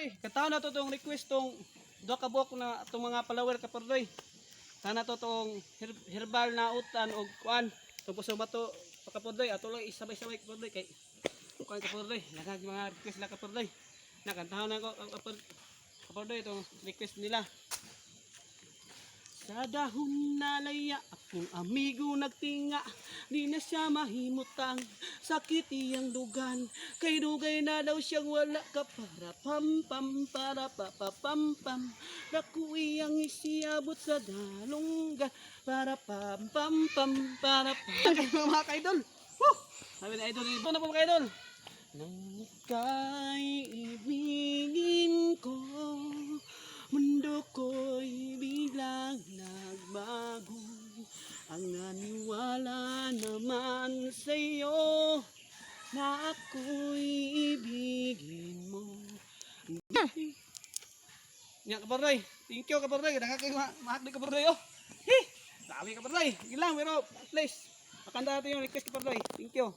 kapardoy. Kataon na to tong request tong do ka buok na itong mga follower kapardoy. Sana to tong herbal na utan o kuan. Tungkol sa bato kapardoy. Ato lang isabay-sabay kapardoy kay kuan kapardoy. Nagag mga request la kapardoy. Nakantaon na ko kapardoy itong request nila. Sa dahon na laya, akong amigo nagtinga, di na siya mahimutang, sakit iyang dugan, kay dugay na daw siyang wala ka para pam pam para pam pam, naku iyang isiabot sa dalunggan, para pam pam pam para pam. Mga ka-idol, sabi na idol, ito na po mga idol. Nang ika'y ibigin ko, mundo ko'y biglang nagbago. Ang naniwala naman sa'yo na ako'y ibigin mo. Nya kaparday, thank you kaparday. Nakakay mahak ni kaparday oh. Dami kaparday. Ilang pero please. Pakanda natin yung request kaparday. Thank you.